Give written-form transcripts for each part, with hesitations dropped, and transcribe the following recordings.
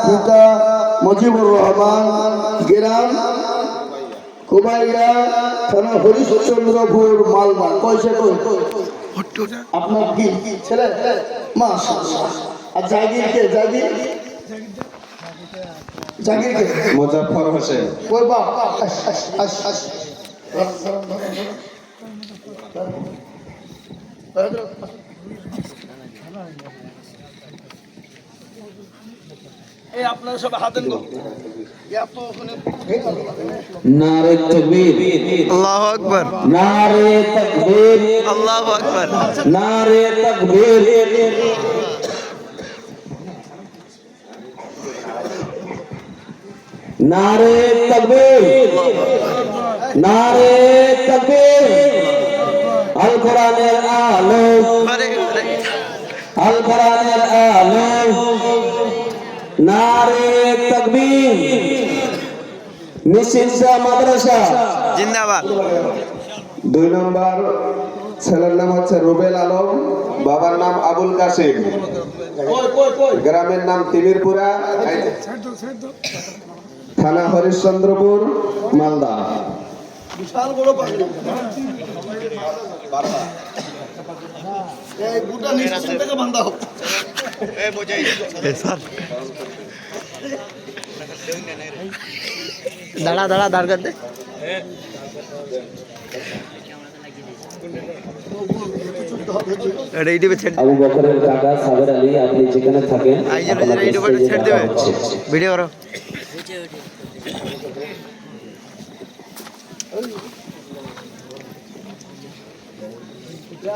পিতা মুজিবুর রহমান, গ্রাম কুমাইয়া, থানা হরিশ্চন্দ্রপুর, মালদা। কইছে কই আপনার কি ছেলে? মাশাআল্লাহ। আর জাগির কে? জাগির জাগির কে? মুজাফফর হোসেন। কই বাপ? এই আপনারা সব হাতেন গো। नारे तकबीर, अल्लाहु अकबर, नारे तकबीर, अल्लाहु अकबर, नारे तकबीर, नारे तकबीर, नारे तकबीर। अल कुरानेर आलो, अल कुरानेर आलो, नारे तकबीर। निशिंसा মাদ্রাসা जिंदाबाद। 2 নম্বর ছেলের নাম হচ্ছে রুবেল আলম, বাবার নাম আবুল কাসিম, গ্রামের নাম তিমিরপুরা, থানা হরিশ্চন্দ্রপুর, মালদা। বিশাল বড় পাগড়ি। এই বুটা নিচে থেকে বাঁধা হোক। दाड़ा दाड़ा दाड़ कर दे। रेडी पे छेड़ আবু বকরের কাকা সাবের আলী, আপনি যেখানে থাকেন आई चलो रेडी पे छेड़ दे वीडियो करो।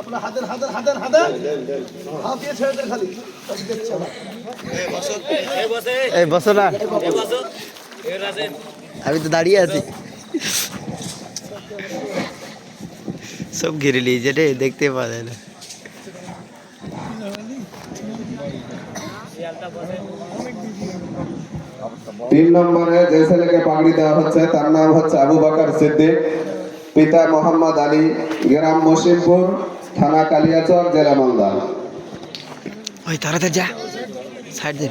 আপনার হাতের হাতের হাতের হাতের হাত দিয়ে ছেড়ে দেন খালি। ए बसो ना, अभी तो दाढ़ी आती सब घिर लीजिए रे, देखते पा रहे ना। 3 নম্বরে যে ছেলেকে পাগড়ি দেওয়া হচ্ছে তার নাম হচ্ছে আবু বকর সিদ্দিক, পিতা মোহাম্মদ আলী, গ্রাম মসিমপুর, থানা কালিয়াচর, জেলা মালদা। ओए तारा तर जा साइड दे।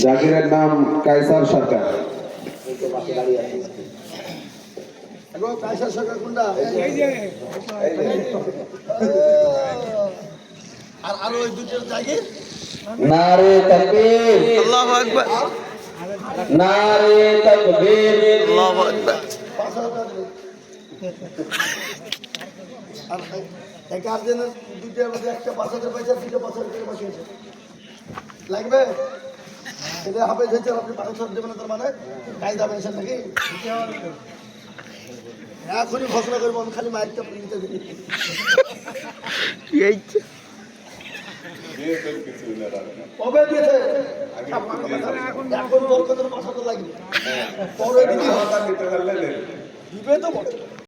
জাকিরের নাম কায়সার সরকার। হ্যালো কায়সার সরকার কোনটা? আর আরো ওই দুটো জায়গা नारे तकबीर, अल्लाहु अकबर, नारे तकबीर, अल्लाहु अकबर। 5,000 টাকা দেবেন। আর এক আর্জেন্টের দুইটার মধ্যে একটা 5,000 পয়সা, দুটো 5,000 টাকা বাকি আছে। লাগবে? এটা হাফেজ হয়েছে, আপনি 5,000 দেবেন না, তার মানে কায়দা পেয়েছেন নাকি? এখনই ঘোষণা করবো, আমি খালি মাইকটা নিতে দিই। यही কবে দিয়েছে? এখন বরকতের 5,000 লাগবে। পরে দিবি, দিবে তো বটে।